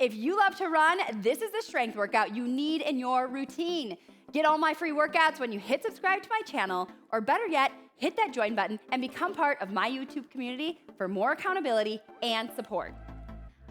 If you love to run, this is the strength workout you need in your routine. Get all my free workouts when you hit subscribe to my channel, or better yet, hit that join button and become part of my YouTube community for more accountability and support.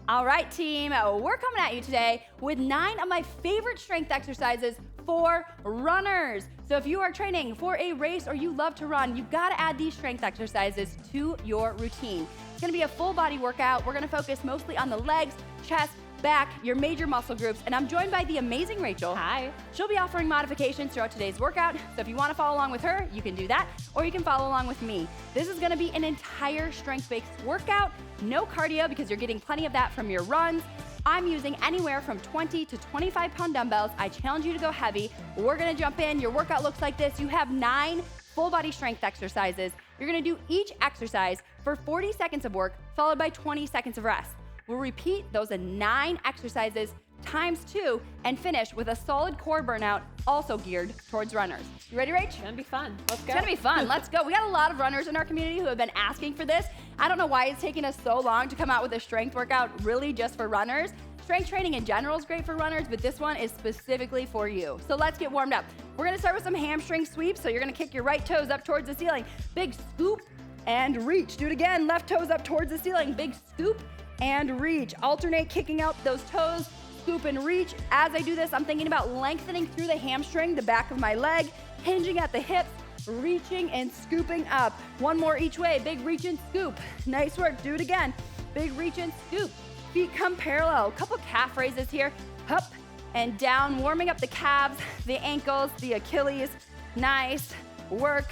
All right, team, we're coming at you today with 9 of my favorite strength exercises for runners. So if you are training for a race or you love to run, you've got to add these strength exercises to your routine. It's gonna be a full body workout. We're gonna focus mostly on the legs, chest, back, your major muscle groups, and I'm joined by the amazing Rachel. Hi. She'll be offering modifications throughout today's workout, so if you want to follow along with her, you can do that, or you can follow along with me. This is going to be an entire strength-based workout, no cardio because you're getting plenty of that from your runs. I'm using anywhere from 20 to 25 pound dumbbells. I challenge you to go heavy. We're going to jump in. Your workout looks like this. You have 9 full body strength exercises. You're going to do each exercise for 40 seconds of work, followed by 20 seconds of rest. We'll repeat those 9 exercises times 2 and finish with a solid core burnout, also geared towards runners. You ready, Rach? It's gonna be fun. Let's go. It's gonna be fun. Let's go. We got a lot of runners in our community who have been asking for this. I don't know why it's taking us so long to come out with a strength workout really just for runners. Strength training in general is great for runners, but this one is specifically for you. So let's get warmed up. We're gonna start with some hamstring sweeps. So you're gonna kick your right toes up towards the ceiling. Big scoop and reach. Do it again. Left toes up towards the ceiling. Big scoop and reach. Alternate kicking out those toes, scoop and reach. As I do this, I'm thinking about lengthening through the hamstring, the back of my leg, hinging at the hips, reaching and scooping up. One more each way. Big reach and scoop. Nice work. Do it again. Big reach and scoop. Feet come parallel. A couple calf raises here. Up and down, warming up the calves, the ankles, the Achilles. Nice work.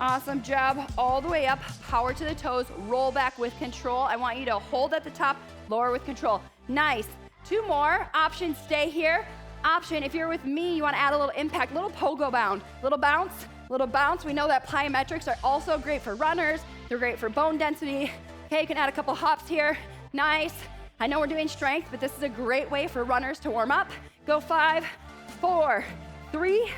Awesome job. All the way up, power to the toes, roll back with control. I want you to hold at the top, lower with control. Nice. 2 more. Option, stay here. Option, if you're with me, you want to add a little impact, little pogo bound, little bounce, little bounce. We know that plyometrics are also great for runners. They're great for bone density. Okay, you can add a couple hops here. Nice. I know we're doing strength, but this is a great way for runners to warm up. Go 5, 4, 3,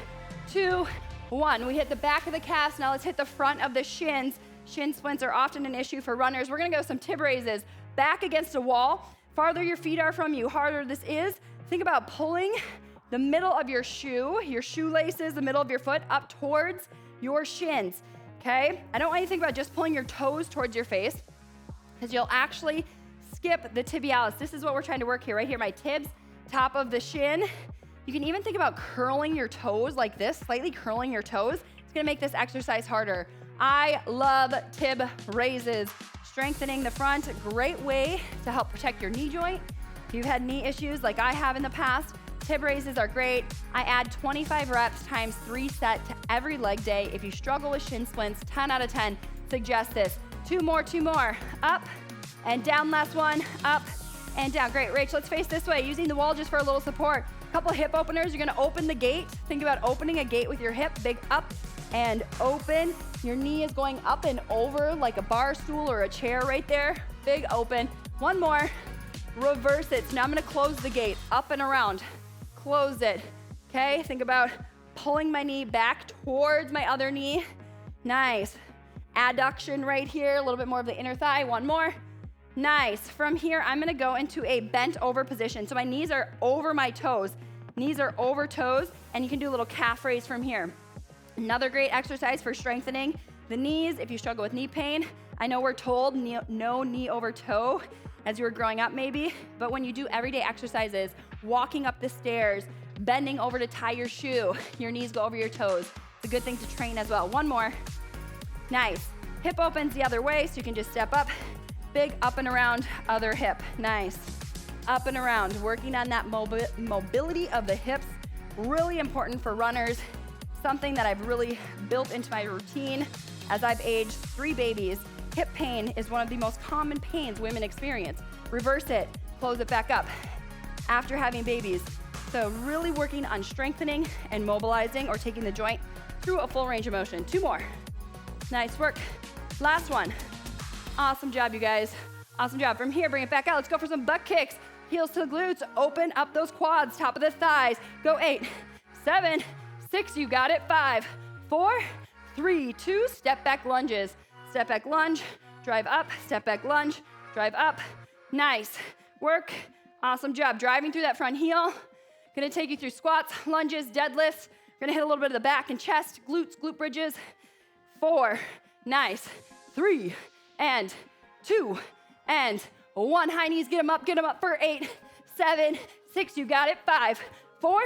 2, 1. We hit the back of the calves. Now let's hit the front of the shins. Shin splints are often an issue for runners. We're gonna go some tib raises. Back against a wall. Farther your feet are from you, harder this is. Think about pulling the middle of your shoelaces, the middle of your foot up towards your shins, okay? I don't want you to think about just pulling your toes towards your face because you'll actually skip the tibialis. This is what we're trying to work here, right here, my tibs, top of the shin. You can even think about curling your toes like this, slightly curling your toes. It's gonna make this exercise harder. I love tib raises. Strengthening the front, great way to help protect your knee joint. If you've had knee issues like I have in the past, tib raises are great. I add 25 reps times 3 set to every leg day. If you struggle with shin splints, 10 out of 10 suggest this. 2 more. Up and down, last one, up and down. Great, Rach, let's face this way, using the wall just for a little support. Couple hip openers. You're gonna open the gate. Think about opening a gate with your hip. Big up and open. Your knee is going up and over like a bar stool or a chair right there. Big open. One more. Reverse it. So now I'm gonna close the gate. Up and around. Close it. Okay, think about pulling my knee back towards my other knee. Nice. Adduction right here. A little bit more of the inner thigh. One more. Nice. From here, I'm gonna go into a bent over position. So my knees are over my toes. Knees are over toes, and you can do a little calf raise from here. Another great exercise for strengthening the knees if you struggle with knee pain. I know we're told no knee over toe as you were growing up maybe, but when you do everyday exercises, walking up the stairs, bending over to tie your shoe, your knees go over your toes. It's a good thing to train as well. One more. Nice. Hip opens the other way, so you can just step up. Big up and around other hip. Nice. Up and around, working on that mobility of the hips. Really important for runners. Something that I've really built into my routine as I've aged 3 babies. Hip pain is one of the most common pains women experience. Reverse it, close it back up after having babies. So really working on strengthening and mobilizing or taking the joint through a full range of motion. 2 more. Nice work. Last one. Awesome job, you guys. Awesome job. From here, bring it back out. Let's go for some butt kicks. Heels to the glutes. Open up those quads, top of the thighs. Go 8, 7, 6, you got it. 5, 4, 3, 2, step back lunges. Step back lunge, drive up, step back lunge, drive up. Nice work. Awesome job. Driving through that front heel. Gonna take you through squats, lunges, deadlifts. We're gonna hit a little bit of the back and chest, glutes, glute bridges. 4, nice. 3, and 2, and 1. High knees, get them up for 8, 7, 6, you got it. 5, 4,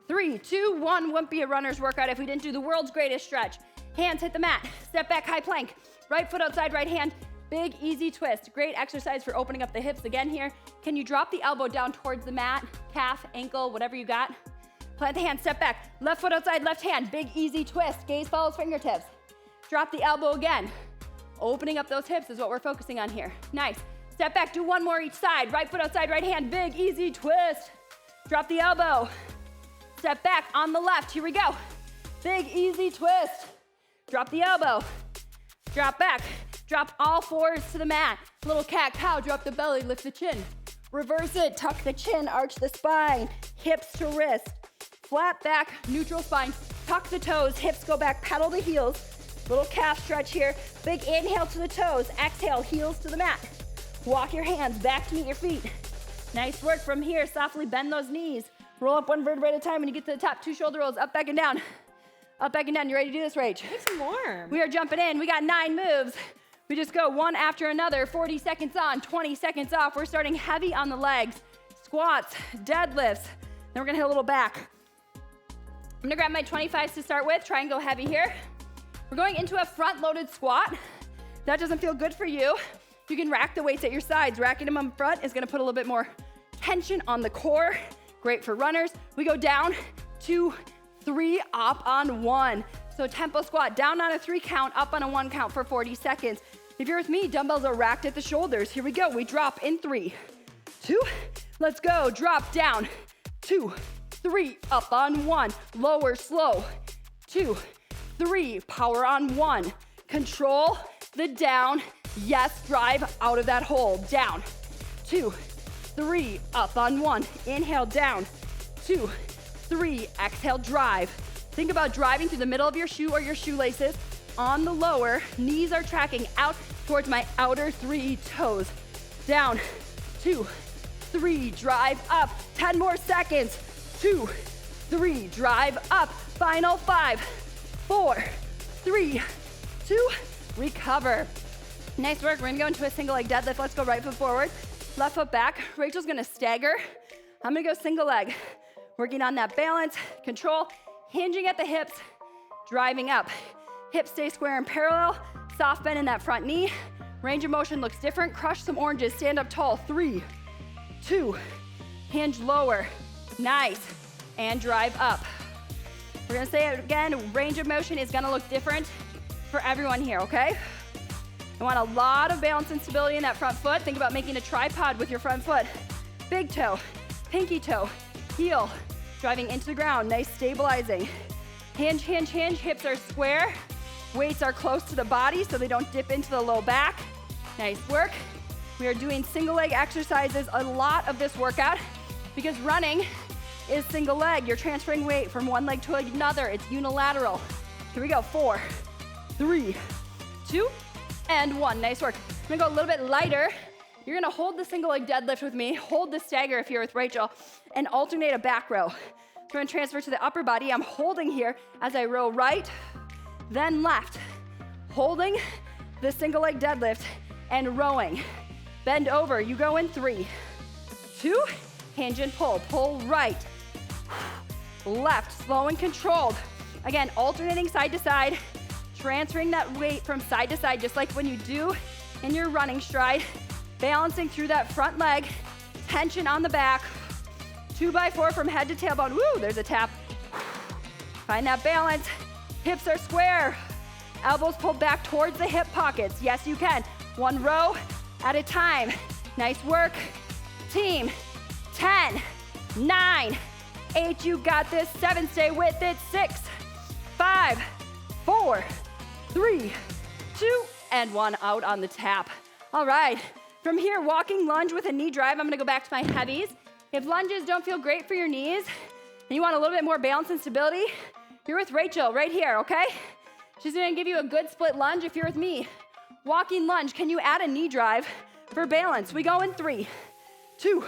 3, 2, 1. Wouldn't be a runner's workout if we didn't do the world's greatest stretch. Hands hit the mat, step back, high plank. Right foot outside, right hand. Big, easy twist. Great exercise for opening up the hips again here. Can you drop the elbow down towards the mat, calf, ankle, whatever you got? Plant the hand, step back. Left foot outside, left hand. Big, easy twist. Gaze follows fingertips. Drop the elbow again. Opening up those hips is what we're focusing on here. Nice. Step back, do one more each side. Right foot outside, right hand. Big, easy twist. Drop the elbow. Step back on the left. Here we go. Big, easy twist. Drop the elbow. Drop back. Drop all fours to the mat. Little cat-cow, drop the belly, lift the chin. Reverse it, tuck the chin, arch the spine. Hips to wrist. Flat back, neutral spine. Tuck the toes, hips go back, pedal the heels. Little calf stretch here. Big inhale to the toes. Exhale, heels to the mat. Walk your hands back to meet your feet. Nice work from here. Softly bend those knees. Roll up one vertebrae at a time. When you get to the top, 2 shoulder rolls, up, back, and down. Up, back, and down. You ready to do this, Rach? Make some more. We are jumping in. We got 9 moves. We just go one after another, 40 seconds on, 20 seconds off. We're starting heavy on the legs. Squats, deadlifts. Then we're gonna hit a little back. I'm gonna grab my 25s to start with. Try and go heavy here. We're going into a front-loaded squat. If that doesn't feel good for you, you can rack the weights at your sides. Racking them on front is gonna put a little bit more tension on the core. Great for runners. We go down, 2, 3, up on 1. So tempo squat, down on a 3 count, up on a 1 count for 40 seconds. If you're with me, dumbbells are racked at the shoulders. Here we go. We drop in 3, 2, let's go. Drop down, 2, 3, up on 1. Lower, slow, 2, 3, power on 1. Control the down. Yes, drive out of that hold. Down, 2, 3, up on 1. Inhale, down, 2, 3, exhale, drive. Think about driving through the middle of your shoe or your shoelaces. On the lower, knees are tracking out towards my outer 3 toes. Down, 2, 3, drive up. 10 more seconds. 2, 3, drive up. Final 5, 4, 3, 2, recover. Nice work. We're gonna go into a single leg deadlift. Let's go right foot forward, left foot back. Rachel's gonna stagger. I'm gonna go single leg. Working on that balance, control, hinging at the hips, driving up. Hips stay square and parallel. Soft bend in that front knee. Range of motion looks different. Crush some oranges. Stand up tall. 3, 2, hinge lower. Nice. And drive up. We're gonna say it again. Range of motion is gonna look different for everyone here, okay? I want a lot of balance and stability in that front foot. Think about making a tripod with your front foot. Big toe, pinky toe, heel, driving into the ground. Nice stabilizing. Hinge, hinge, hinge. Hips are square. Weights are close to the body so they don't dip into the low back. Nice work. We are doing single leg exercises a lot of this workout because running is single leg. You're transferring weight from one leg to another. It's unilateral. Here we go. 4, 3, 2, and 1. Nice work. I'm gonna go a little bit lighter. You're gonna hold the single leg deadlift with me, hold the stagger if you're with Rachel, and alternate a back row. We're gonna transfer to the upper body. I'm holding here as I row right, then left. Holding the single leg deadlift and rowing. Bend over, you go in 3, 2, hinge and pull. Pull right, left, slow and controlled. Again, alternating side to side, transferring that weight from side to side, just like when you do in your running stride. Balancing through that front leg, tension on the back. 2x4 from head to tailbone. Woo, there's a tap. Find that balance. Hips are square. Elbows pulled back towards the hip pockets. Yes, you can. 1 row at a time. Nice work, team. 10, 9, 8, you got this. 7, stay with it. 6, 5, 4, 3, 2, and 1 out on the tap. All right, from here, walking lunge with a knee drive. I'm gonna go back to my heavies. If lunges don't feel great for your knees and you want a little bit more balance and stability, you're with Rachel right here, okay? She's gonna give you a good split lunge. If you're with me, walking lunge, can you add a knee drive for balance? We go in 3, 2,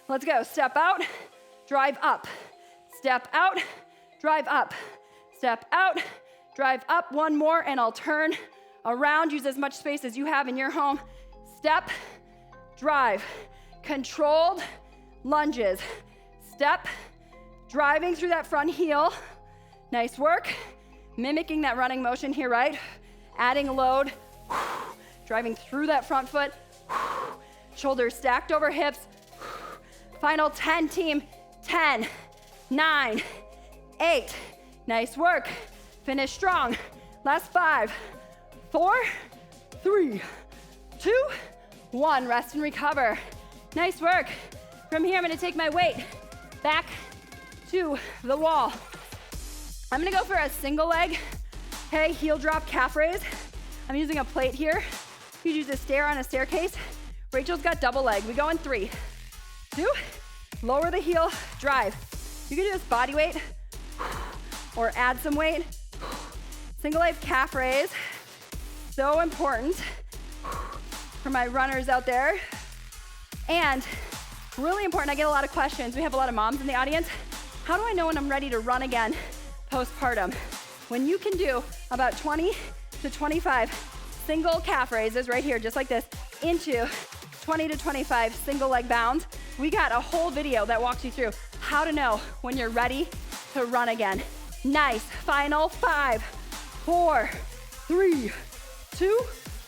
Let's go. Step out, drive up. Step out, drive up. Step out, drive up. One more, and I'll turn around. Use as much space as you have in your home. Step, drive. Controlled lunges. Step, driving through that front heel. Nice work. Mimicking that running motion here, right? Adding load. Driving through that front foot. Shoulders stacked over hips. Final 10, team. 10, 9, 8. Nice work. Finish strong. Last 5, 4, 3, 2, 1. Rest and recover. Nice work. From here, I'm gonna take my weight back to the wall. I'm gonna go for a single leg, okay, heel drop calf raise. I'm using a plate here. You use a stair on a staircase. Rachel's got double leg. We go in 3, 2, lower the heel, drive. You can do this body weight or add some weight. Single leg calf raise, so important for my runners out there. And really important, I get a lot of questions. We have a lot of moms in the audience. How do I know when I'm ready to run again postpartum? When you can do about 20 to 25 single calf raises right here, just like this, into 20 to 25 single leg bounds, we got a whole video that walks you through how to know when you're ready to run again. Nice. Final 5, 4, 3, 2,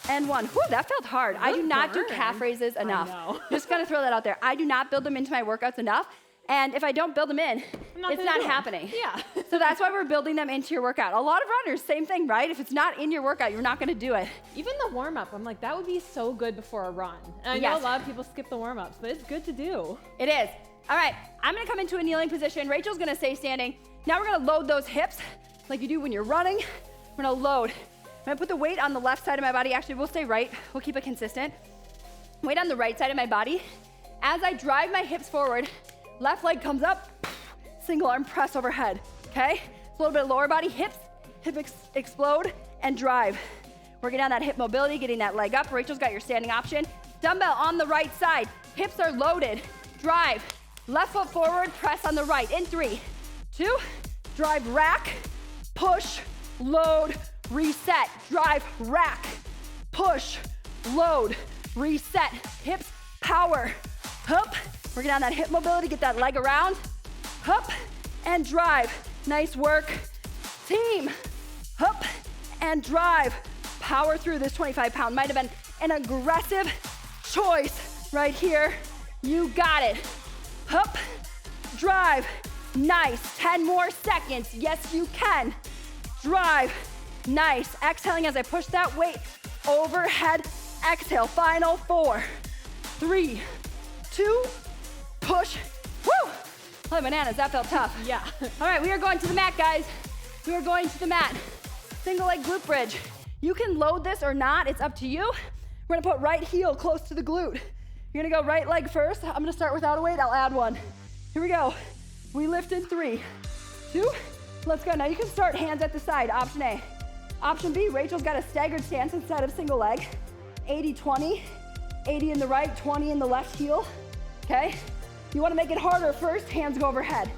and 1. Whew, that felt hard. I do not do calf raises enough. Just gonna throw that out there. I do not build them into my workouts enough. And if I don't build them in, it's not happening. Yeah. So that's why we're building them into your workout. A lot of runners, same thing, right? If it's not in your workout, you're not gonna do it. Even the warm-up, I'm like, that would be so good before a run. And I know a lot of people skip the warm-ups, but it's good to do. It is. All right, I'm gonna come into a kneeling position. Rachel's gonna stay standing. Now we're gonna load those hips like you do when you're running. We're gonna load. I'm gonna put the weight on the left side of my body. Actually, we'll stay right. We'll keep it consistent. Weight on the right side of my body. As I drive my hips forward, left leg comes up, single arm press overhead, okay? So a little bit of lower body, hips, explode, and drive. Working on that hip mobility, getting that leg up. Rachel's got your standing option. Dumbbell on the right side. Hips are loaded. Drive. Left foot forward, press on the right. In 3, 2, drive, rack, push, load, reset. Drive, rack, push, load, reset. Hips, power, up. Working on that hip mobility, get that leg around, up, and drive. Nice work, team. Up, and drive. Power through this 25-pound. Might have been an aggressive choice right here. You got it. Up, drive. Nice. 10 more seconds. Yes, you can. Drive. Nice. Exhaling as I push that weight overhead. Exhale. Final 4, 3, 2, push. Woo! Holy bananas, that felt tough. Yeah. All right, we are going to the mat, guys. We are going to the mat. Single leg glute bridge. You can load this or not, it's up to you. We're gonna put right heel close to the glute. You're gonna go right leg first. I'm gonna start without a weight, I'll add one. Here we go. We lift in 3, 2, let's go. Now you can start hands at the side, option A. Option B, Rachel's got a staggered stance instead of single leg. 80-20, 80 in the right, 20 in the left heel, okay? You wanna make it harder first, hands go overhead.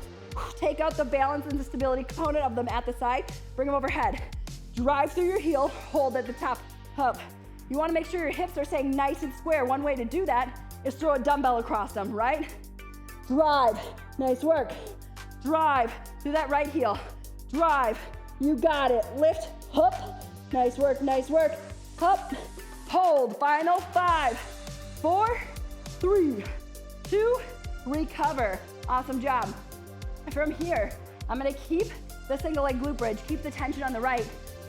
Take out the balance and the stability component of them at the side, bring them overhead. Drive through your heel, hold at the top, up. You wanna make sure your hips are staying nice and square. One way to do that is throw a dumbbell across them, right? Drive, nice work. Drive through that right heel. Drive, you got it. Lift, up, nice work, up, hold. Final 5, 4, 3, 2, recover. Awesome job. From here, I'm gonna keep the single leg glute bridge, keep the tension on the right,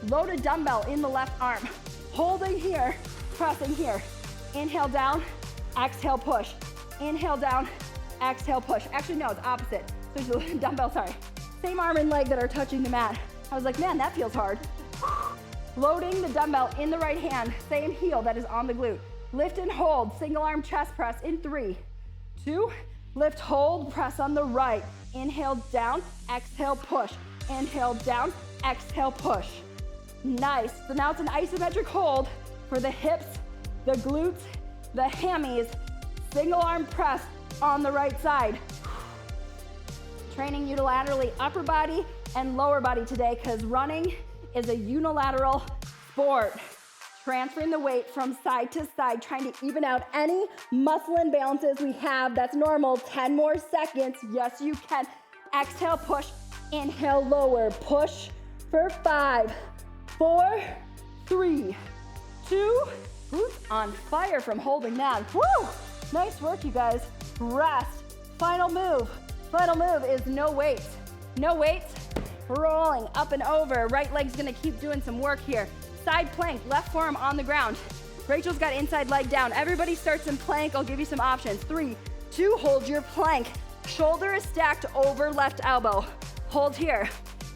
load a dumbbell in the left arm, holding here, pressing here. Inhale down, exhale push. Inhale down, exhale push. Actually, no, it's opposite. So there's a dumbbell, sorry. Same arm and leg that are touching the mat. I was like, man, that feels hard. Loading the dumbbell in the right hand, same heel that is on the glute. Lift and hold, single arm chest press in 3, 2, lift, hold, press on the right. Inhale down, exhale push. Inhale down, exhale push. Nice. So now it's an isometric hold for the hips, the glutes, the hammies. Single arm press on the right side. Training unilaterally upper body and lower body today because running is a unilateral sport. Transferring the weight from side to side, trying to even out any muscle imbalances we have. That's normal. 10 more seconds. Yes, you can. Exhale, push. Inhale, lower. Push for 5, 4, 3, 2. Who's on fire from holding that? Woo! Nice work, you guys. Rest. Final move. Final move is no weights. No weights. Rolling up and over. Right leg's gonna keep doing some work here. Side plank, left forearm on the ground. Rachel's got inside leg down. Everybody starts in plank. I'll give you some options. 3, 2, hold your plank. Shoulder is stacked over left elbow. Hold here.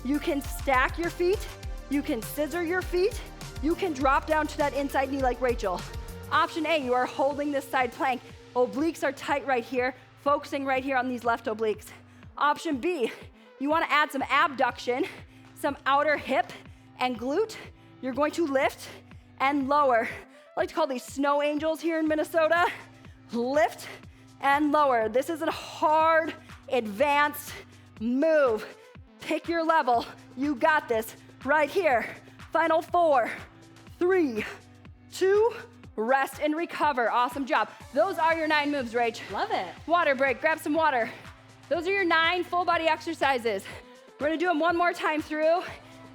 You can stack your feet. You can scissor your feet. You can drop down to that inside knee like Rachel. Option A, you are holding this side plank. Obliques are tight right here, focusing right here on these left obliques. Option B, you wanna add some abduction, some outer hip and glute. You're going to lift and lower. I like to call these snow angels here in Minnesota. Lift and lower. This is a hard, advanced move. Pick your level. You got this right here. Final 4, 3, 2, rest and recover. Awesome job. Those are your 9 moves, Rach. Love it. Water break, grab some water. Those are your 9 full body exercises. We're gonna do them one more time through,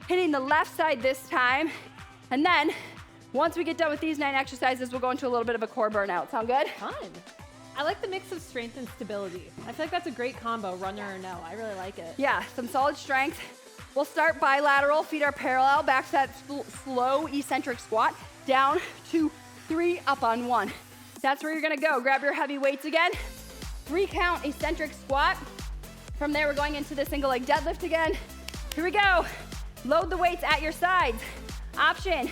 hitting the left side this time. And then, once we get done with these 9 exercises, we'll go into a little bit of a core burnout. Sound good? Fun. I like the mix of strength and stability. I feel like that's a great combo, runner or no. I really like it. Yeah, some solid strength. We'll start bilateral, feet are parallel, back to that slow eccentric squat, down, 2, 3, up on 1. That's where you're gonna go. Grab your heavy weights again. 3 count eccentric squat. From there, we're going into the single leg deadlift again. Here we go. Load the weights at your sides. Option,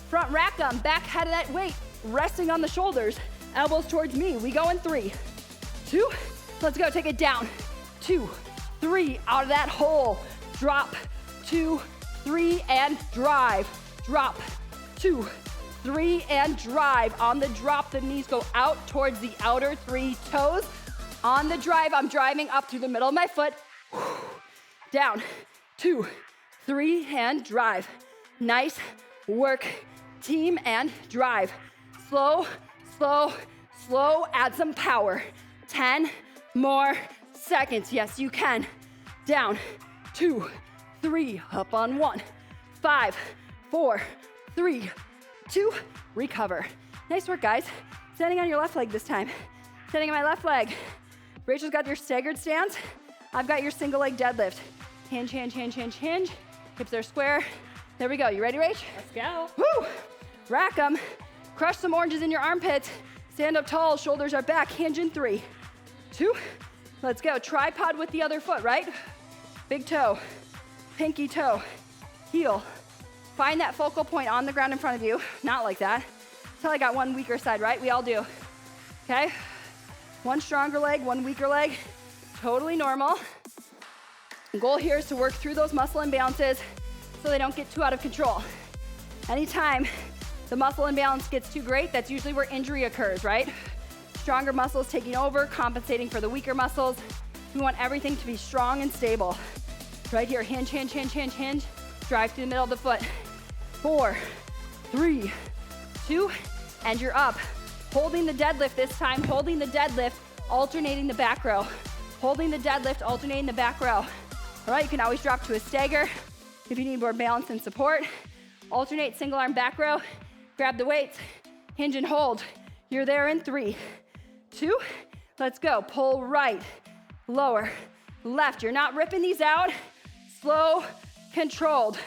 front rack them, back head of that weight, resting on the shoulders, elbows towards me. We go in 3, 2, let's go, take it down. 2, 3, out of that hole. Drop, 2, 3, and drive. Drop, 2, 3, and drive. On the drop, the knees go out towards the outer 3 toes. On the drive, I'm driving up through the middle of my foot. Down, 2, 3, and drive. Nice work, team, and drive. Slow, slow, slow, add some power. 10 more seconds. Yes, you can. Down, 2, 3, up on 1. 5, 4, 3, 2, recover. Nice work, guys. Standing on your left leg this time. Standing on my left leg. Rachel's got your staggered stance. I've got your single leg deadlift. Hinge, hinge, hinge, hinge, hinge. Hips are square. There we go. You ready, Rach? Let's go. Woo! Rack them. Crush some oranges in your armpits. Stand up tall. Shoulders are back. Hinge in 3, 2. Let's go. Tripod with the other foot, right? Big toe, pinky toe, heel. Find that focal point on the ground in front of you. Not like that. Until I got one weaker side, right? We all do. Okay? One stronger leg, one weaker leg. Totally normal. The goal here is to work through those muscle imbalances so they don't get too out of control. Anytime the muscle imbalance gets too great, that's usually where injury occurs, right? Stronger muscles taking over, compensating for the weaker muscles. We want everything to be strong and stable. Right here, hinge, hinge, hinge, hinge, hinge. Drive through the middle of the foot. 4, 3, 2, and you're up. Holding the deadlift this time, holding the deadlift, alternating the back row. Holding the deadlift, alternating the back row. All right, you can always drop to a stagger if you need more balance and support. Alternate single arm back row. Grab the weights, hinge and hold. You're there in 3, 2, let's go. Pull right, lower, left. You're not ripping these out. Slow, controlled.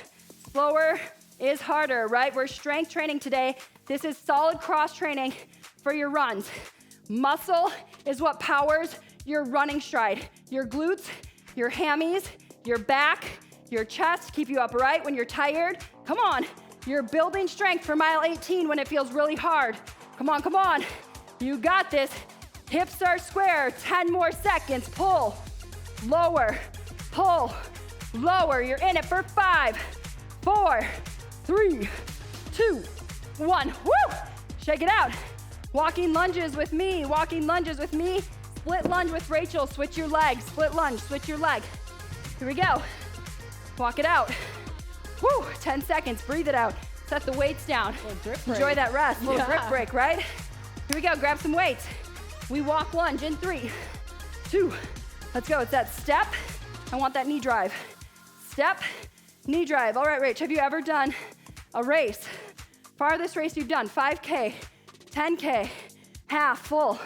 Slower is harder, right? We're strength training today. This is solid cross training for your runs. Muscle is what powers your running stride. Your glutes, your hammies, your back, your chest, keep you upright when you're tired. Come on, you're building strength for mile 18 when it feels really hard. Come on, come on. You got this. Hips are square, 10 more seconds. Pull, lower, pull, lower. You're in it for 5, 4, 3, 2, 1. Woo! Shake it out. Walking lunges with me, walking lunges with me. Split lunge with Rachel, switch your leg. Split lunge, switch your leg. Here we go. Walk it out. Woo, 10 seconds, breathe it out. Set the weights down. Enjoy that rest, little grip break, right? Here we go, grab some weights. We walk lunge in 3, 2, let's go. It's that step. I want that knee drive. Step, knee drive. All right, Rach, have you ever done a race? Farthest race you've done, 5K, 10K, half, full.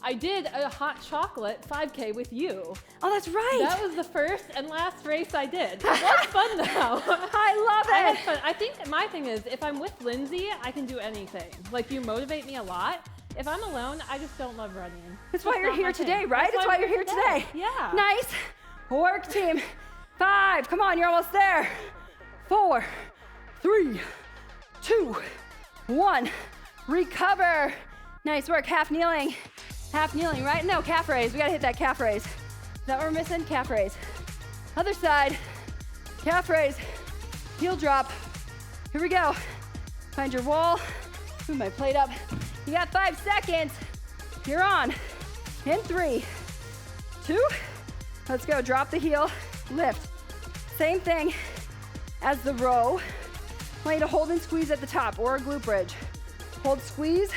I did a hot chocolate 5K with you. Oh, that's right. That was the first and last race I did. It was fun though. I love it. I had fun. I think my thing is, if I'm with Lindsay, I can do anything. Like, you motivate me a lot. If I'm alone, I just don't love running. That's why you're here today, right? That's why you're here today. Yeah. Nice work, team. 5, come on, you're almost there. 4, 3, 2, 1. Recover. Nice work, half kneeling. Half kneeling, right? No, calf raise. We gotta hit that calf raise. Is that what we're missing? Calf raise. Other side, calf raise, heel drop. Here we go. Find your wall. Move my plate up. You got 5 seconds. You're on. In 3, 2, let's go. Drop the heel, lift. Same thing as the row. I want you to hold and squeeze at the top, or a glute bridge. Hold, squeeze,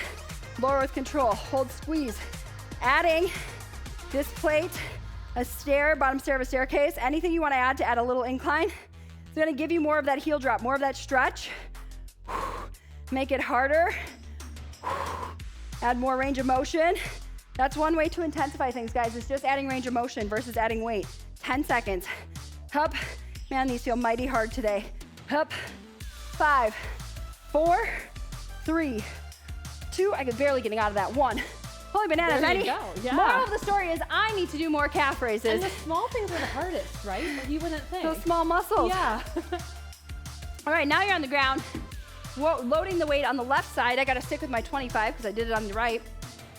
lower with control. Hold, squeeze. Adding this plate, a stair, bottom stair of a staircase, anything you want to add a little incline. It's going to give you more of that heel drop, more of that stretch. Make it harder. Add more range of motion. That's one way to intensify things, guys, is just adding range of motion versus adding weight. 10 seconds. Up. Man, these feel mighty hard today. Up. 5, 4, 3, 2. I could barely getting out of that. 1. Holy bananas, there you go. Yeah. Moral of the story is I need to do more calf raises. And the small things are the hardest, right? You wouldn't think. Those small muscles. Yeah. All right, now you're on the ground. Loading the weight on the left side. I gotta stick with my 25 because I did it on the right.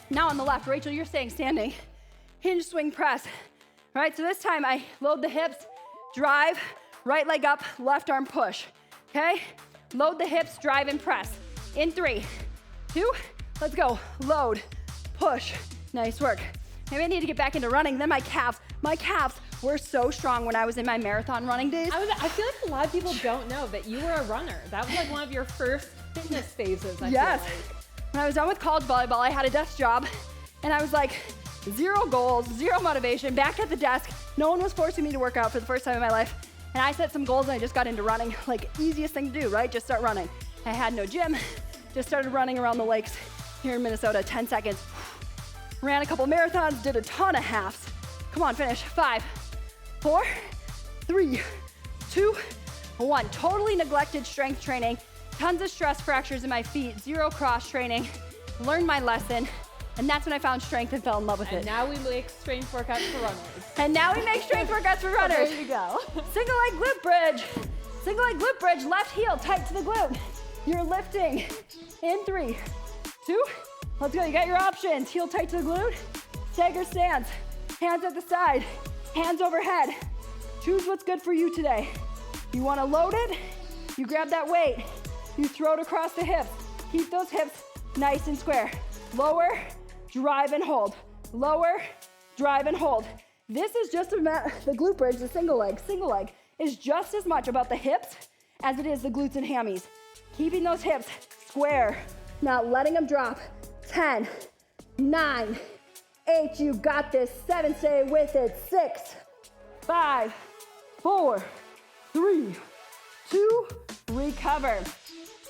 Now on the left, Rachel, you're staying standing. Hinge, swing, press. All right, so this time I load the hips, drive, right leg up, left arm push, okay? Load the hips, drive and press. In 3, 2, let's go. Load, push, nice work. Maybe I need to get back into running. Then my calves were so strong when I was in my marathon running days. I feel like a lot of people don't know that you were a runner. That was like one of your first fitness phases, I feel like. When I was done with college volleyball, I had a desk job, and I was like, 0 goals, 0 motivation, back at the desk. No one was forcing me to work out for the first time in my life. And I set some goals, and I just got into running. Like, easiest thing to do, right? Just start running. I had no gym, just started running around the lakes here in Minnesota, 10 seconds. Ran a couple marathons, did a ton of halves. Come on, finish. 5, 4, 3, 2, 1. Totally neglected strength training. Tons of stress fractures in my feet, 0 cross training. Learned my lesson, and that's when I found strength and fell in love with it. And now we make strength workouts for runners. And now we make strength workouts for runners. There you go. Single leg glute bridge. Single leg glute bridge, left heel tight to the glute. You're lifting. In 3, 2, let's go. You got your options. Heel tight to the glute, stagger stance. Hands at the side, hands overhead. Choose what's good for you today. You wanna load it, you grab that weight, you throw it across the hips. Keep those hips nice and square. Lower, drive and hold. Lower, drive and hold. This is just about the glute bridge, the single leg. Single leg is just as much about the hips as it is the glutes and hammies. Keeping those hips square, not letting them drop. 10, 9, 8, you got this. 7, stay with it. 6, 5, 4, 3, 2, recover.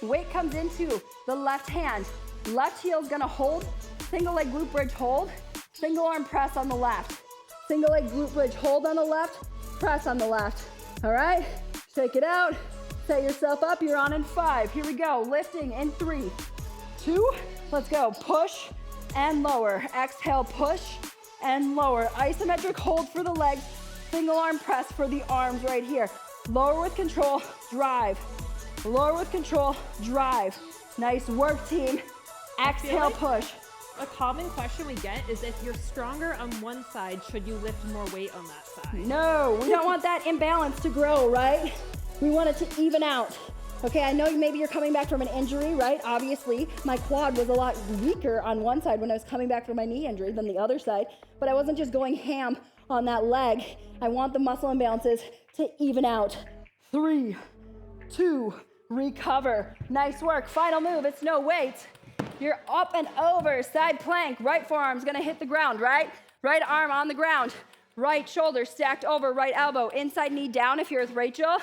Weight comes into the left hand. Left heel is gonna hold. Single leg glute bridge hold. Single arm press on the left. Single leg glute bridge hold on the left. Press on the left. All right, shake it out. Set yourself up. You're on in 5. Here we go. Lifting in 3, 2, let's go. Push and lower. Exhale, push and lower. Isometric hold for the legs. Single arm press for the arms right here. Lower with control, drive. Lower with control, drive. Nice work, team. Exhale, push. A common question we get is, if you're stronger on one side, should you lift more weight on that side? No, we don't want that imbalance to grow, right? We want it to even out. Okay, I know maybe you're coming back from an injury, right? Obviously, my quad was a lot weaker on one side when I was coming back from my knee injury than the other side, but I wasn't just going ham on that leg. I want the muscle imbalances to even out. 3, 2, recover. Nice work. Final move, it's no weight. You're up and over, side plank. Right forearm's gonna hit the ground, right? Right arm on the ground. Right shoulder stacked over, right elbow. Inside knee down if you're with Rachel.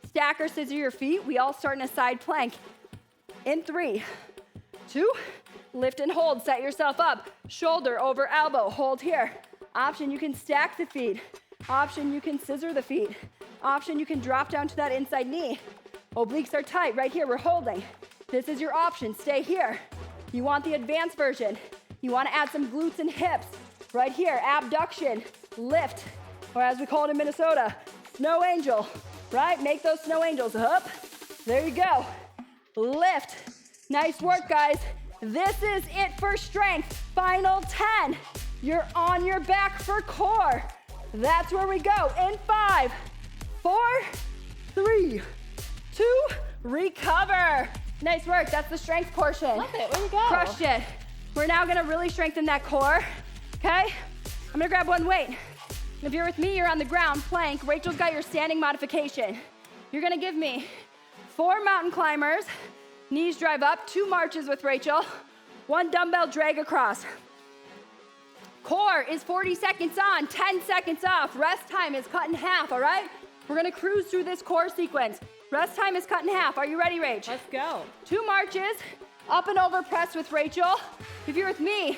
Stack or scissor your feet. We all start in a side plank. In 3, 2, lift and hold. Set yourself up. Shoulder over elbow. Hold here. Option, you can stack the feet. Option, you can scissor the feet. Option, you can drop down to that inside knee. Obliques are tight. Right here, we're holding. This is your option. Stay here. You want the advanced version. You want to add some glutes and hips. Right here, abduction, lift, or as we call it in Minnesota, snow angel. Right? Make those snow angels up. There you go. Lift. Nice work, guys. This is it for strength. Final 10. You're on your back for core. That's where we go. In 5, 4, 3, 2, recover. Nice work. That's the strength portion. Love it. Way to go. Crushed it. We're now gonna really strengthen that core. Okay? I'm gonna grab one weight. If you're with me, you're on the ground, plank. Rachel's got your standing modification. You're gonna give me 4 mountain climbers, knees drive up, 2 marches with Rachel, 1 dumbbell drag across. Core is 40 seconds on, 10 seconds off. Rest time is cut in half, all right? We're gonna cruise through this core sequence. Rest time is cut in half. Are you ready, Rach? Let's go. 2 marches, up and over press with Rachel. If you're with me,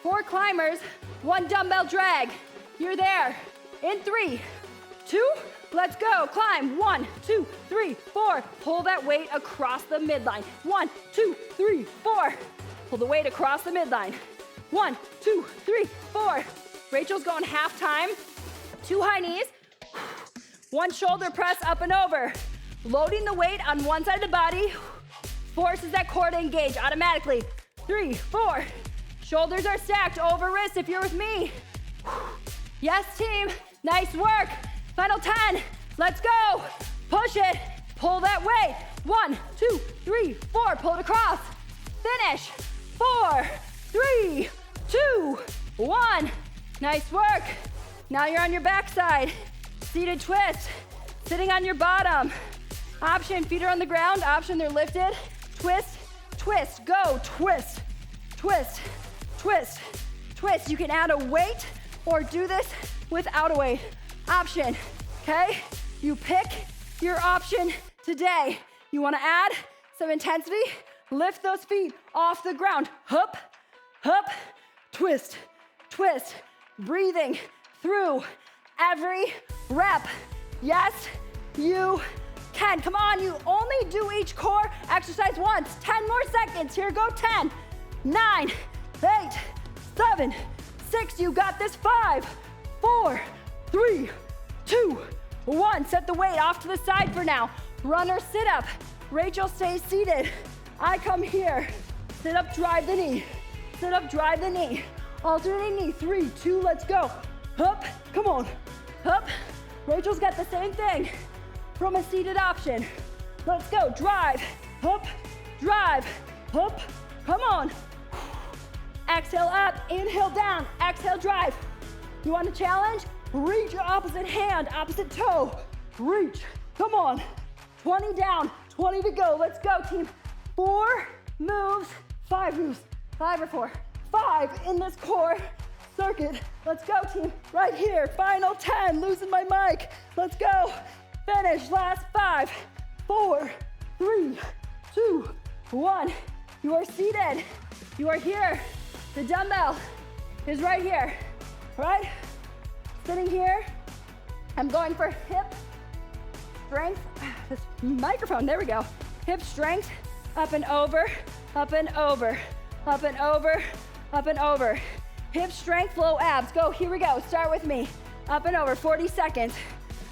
4 climbers, 1 dumbbell drag. You're there. In 3, 2, let's go. Climb. 1, 2, 3, 4. Pull that weight across the midline. 1, 2, 3, 4. Pull the weight across the midline. 1, 2, 3, 4. Rachel's going half time. 2 high knees. 1 shoulder press up and over. Loading the weight on one side of the body forces that core to engage automatically. 3, 4. Shoulders are stacked over wrists if you're with me. Yes, team. Nice work. Final 10. Let's go. Push it. Pull that weight. 1, 2, 3, 4. Pull it across. Finish. 4, 3, 2, 1. Nice work. Now you're on your backside. Seated twist. Sitting on your bottom. Option, feet are on the ground. Option, they're lifted. Twist, twist, go. Twist, twist, twist, twist. You can add a weight or do this without a weight. Option, okay? You pick your option today. You wanna add some intensity? Lift those feet off the ground. Hup, hup, twist, twist. Breathing through every rep. Yes, you can. Come on, you only do each core exercise once. 10 more seconds. Here go 10, 9, 8, 7, 6. You got this. 5, 4, 3, 2, 1. Set the weight off to the side for now. Runner sit up. Rachel stays seated. I come here. Sit up, drive the knee. Sit up, drive the knee. Alternating knee. 3, 2, let's go. Up, come on. Up. Rachel's got the same thing from a seated option. Let's go. Drive. Up, drive. Up. Come on. Exhale up. Inhale down. Exhale, drive. You want a challenge? Reach your opposite hand, opposite toe. Reach. Come on. 20 down, 20 to go. Let's go, team. 4 moves, 5 moves. 5 or 4. 5 in this core circuit. Let's go, team. Right here. Final 10. Losing my mic. Let's go. Finish. Last 5, 4, 3, 2, 1. You are seated. You are here. The dumbbell is right here. Right? Sitting here. I'm going for hip strength. This microphone. There we go. Hip strength. Up and over. Up and over. Up and over. Up and over. Hip strength, low abs. Go, here we go. Start with me. Up and over, 40 seconds.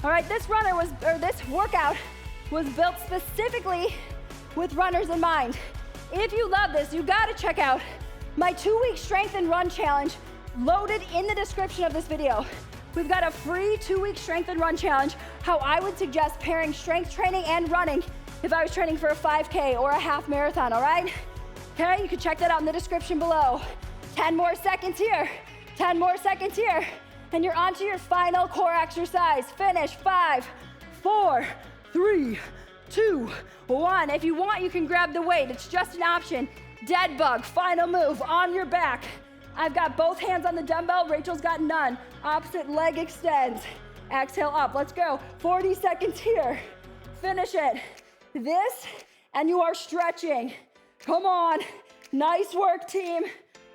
All right, this workout was built specifically with runners in mind. If you love this, you gotta check out my 2-week strength and run challenge loaded in the description of this video. We've got a free 2-week strength and run challenge, how I would suggest pairing strength training and running if I was training for a 5K or a half marathon, all right? Okay, you can check that out in the description below. 10 more seconds here, 10 more seconds here, and you're on to your final core exercise. Finish, 5, 4, 3, 2, 1. If you want, you can grab the weight. It's just an option. Dead bug, final move, on your back. I've got both hands on the dumbbell. Rachel's got none. Opposite leg extends. Exhale up, let's go. 40 seconds here. Finish it. This, and you are stretching. Come on, nice work, team.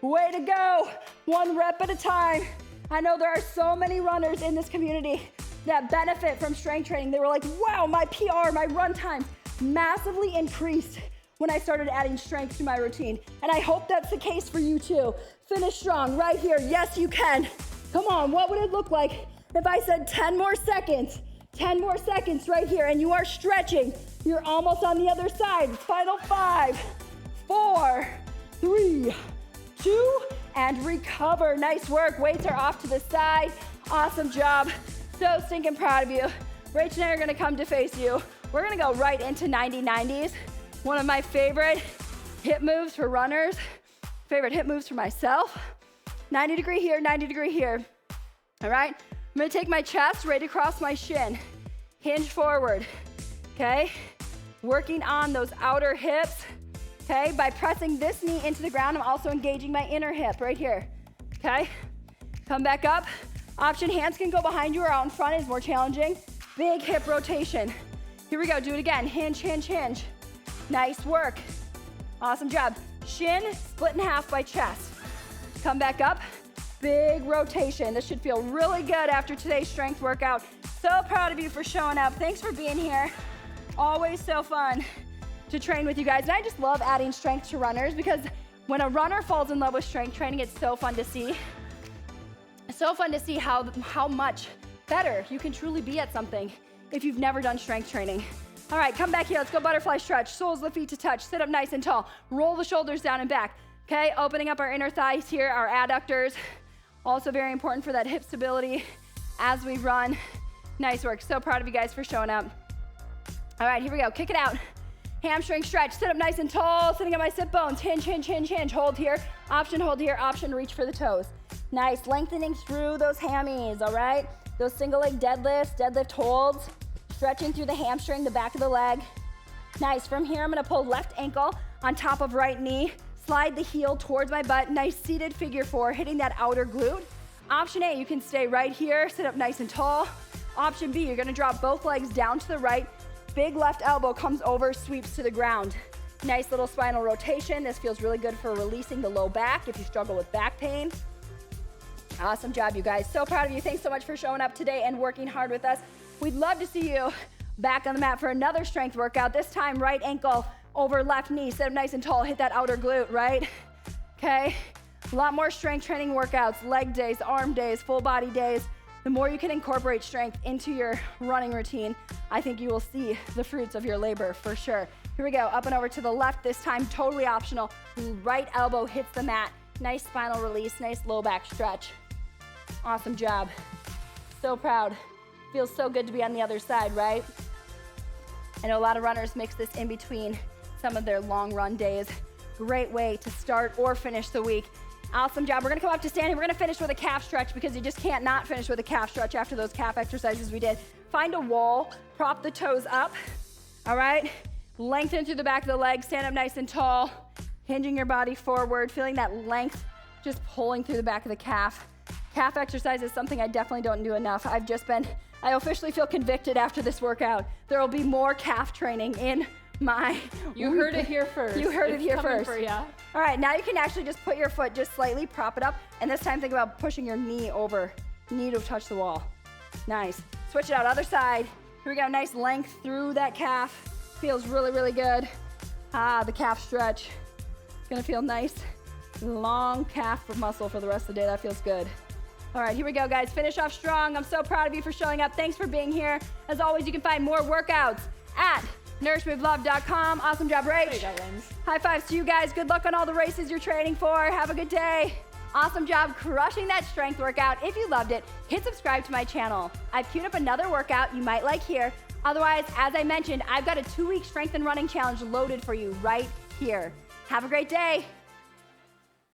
Way to go, 1 rep at a time. I know there are so many runners in this community that benefit from strength training. They were like, wow, my PR, my run times massively increased when I started adding strength to my routine. And I hope that's the case for you too. Finish strong right here. Yes, you can. Come on, what would it look like if I said 10 more seconds? 10 more seconds right here, and you are stretching. You're almost on the other side. Final 5, 4, 3, 2, and recover. Nice work. Weights are off to the side. Awesome job. So stinking proud of you. Rach and I are gonna come to face you. We're gonna go right into 90-90s. One of my favorite hip moves for runners, favorite hip moves for myself. 90 degree here, 90 degree here. All right, I'm gonna take my chest right across my shin. Hinge forward, okay? Working on those outer hips, okay? By pressing this knee into the ground, I'm also engaging my inner hip right here, okay? Come back up. Option, hands can go behind you or out in front is more challenging. Big hip rotation. Here we go, do it again. Hinge, hinge, hinge. Nice work. Awesome job. Shin split in half by chest. Come back up. Big rotation. This should feel really good after today's strength workout. So proud of you for showing up. Thanks for being here. Always so fun to train with you guys. And I just love adding strength to runners because when a runner falls in love with strength training, it's so fun to see. It's so fun to see how much better you can truly be at something if you've never done strength training. All right, come back here. Let's go butterfly stretch. Soles of the feet to touch. Sit up nice and tall. Roll the shoulders down and back. Okay, opening up our inner thighs here, our adductors. Also very important for that hip stability as we run. Nice work. So proud of you guys for showing up. All right, here we go. Kick it out. Hamstring stretch. Sit up nice and tall. Sitting on my sit bones. Hinge, hinge, hinge, hinge. Hold here. Option, hold here. Option, reach for the toes. Nice. Lengthening through those hammies, all right? Those single leg deadlifts, deadlift holds. Stretching through the hamstring, the back of the leg. Nice. From here, I'm gonna pull left ankle on top of right knee. Slide the heel towards my butt. Nice seated figure 4, hitting that outer glute. Option A, you can stay right here, sit up nice and tall. Option B, you're gonna drop both legs down to the right. Big left elbow comes over, sweeps to the ground. Nice little spinal rotation. This feels really good for releasing the low back if you struggle with back pain. Awesome job, you guys. So proud of you. Thanks so much for showing up today and working hard with us. We'd love to see you back on the mat for another strength workout. This time, right ankle over left knee. Sit up nice and tall. Hit that outer glute, right? Okay. A lot more strength training workouts, leg days, arm days, full body days. The more you can incorporate strength into your running routine, I think you will see the fruits of your labor for sure. Here we go. Up and over to the left this time, totally optional. Right elbow hits the mat. Nice spinal release, nice low back stretch. Awesome job. So proud. Feels so good to be on the other side, right? I know a lot of runners mix this in between some of their long run days. Great way to start or finish the week. Awesome job. We're gonna come up to standing. We're gonna finish with a calf stretch because you just can't not finish with a calf stretch after those calf exercises we did. Find a wall, prop the toes up, all right? Lengthen through the back of the leg, stand up nice and tall, hinging your body forward, feeling that length just pulling through the back of the calf. Calf exercise is something I definitely don't do enough. I officially feel convicted after this workout. There will be more calf training in my You heard it here first. You heard it here first. For ya. All right, now you can actually just put your foot just slightly, prop it up, and this time think about pushing your knee over, knee to touch the wall. Nice. Switch it out, other side. Here we go, nice length through that calf. Feels really, really good. The calf stretch. It's gonna feel nice, long calf muscle for the rest of the day. That feels good. All right, here we go, guys. Finish off strong. I'm so proud of you for showing up. Thanks for being here. As always, you can find more workouts at nourishwithlove.com. Awesome job, Rach. High fives to you guys. Good luck on all the races you're training for. Have a good day. Awesome job crushing that strength workout. If you loved it, hit subscribe to my channel. I've queued up another workout you might like here. Otherwise, as I mentioned, I've got a 2-week strength and running challenge loaded for you right here. Have a great day.